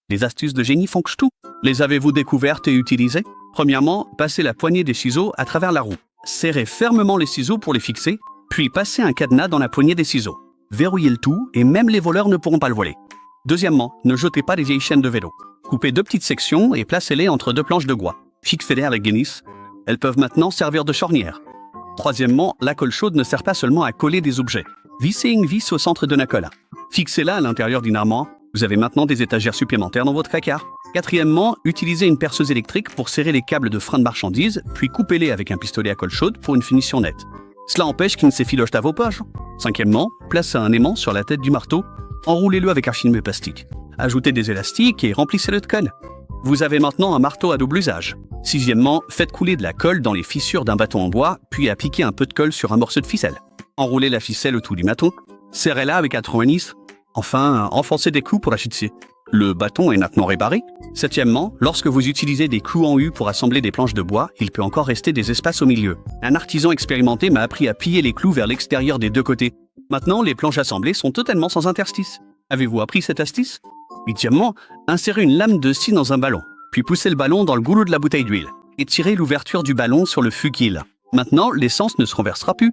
Les astuces de génie font tout. Les avez-vous découvertes et utilisées? Premièrement, passez la poignée des ciseaux à travers la roue. Serrez fermement les ciseaux pour les fixer, puis passez un cadenas dans la poignée des ciseaux. Verrouillez le tout et même les voleurs ne pourront pas le voler. Deuxièmement, ne jetez pas les vieilles chaînes de vélo. Coupez 2 petites sections et placez-les entre 2 planches de bois. Fixez-les avec Guinness. Elles peuvent maintenant servir de charnière. Troisièmement, la colle chaude ne sert pas seulement à coller des objets. Vissez une vis au centre de la colle. Fixez-la à l'intérieur d'une armoire. Vous avez maintenant des étagères supplémentaires dans votre placard. Quatrièmement, utilisez une perceuse électrique pour serrer les câbles de frein de marchandises, puis coupez-les avec un pistolet à colle chaude pour une finition nette. Cela empêche qu'il ne s'effiloche à vos poches. Cinquièmement, placez un aimant sur la tête du marteau. Enroulez-le avec un film plastique. Ajoutez des élastiques et remplissez-le de colle. Vous avez maintenant un marteau à double usage. Sixièmement, faites couler de la colle dans les fissures d'un bâton en bois, puis appliquez un peu de colle sur un morceau de ficelle. Enroulez la ficelle autour du bâton. Serrez-la avec un tournevis. Enfin, enfoncez des clous pour la fixer. Le bâton est maintenant réparé. Septièmement, lorsque vous utilisez des clous en U pour assembler des planches de bois, il peut encore rester des espaces au milieu. Un artisan expérimenté m'a appris à plier les clous vers l'extérieur des 2 côtés. Maintenant, les planches assemblées sont totalement sans interstice. Avez-vous appris cette astuce? Huitièmement, insérez une lame de scie dans un ballon, puis poussez le ballon dans le goulot de la bouteille d'huile et tirez l'ouverture du ballon sur le fusil. Maintenant, l'essence ne se renversera plus.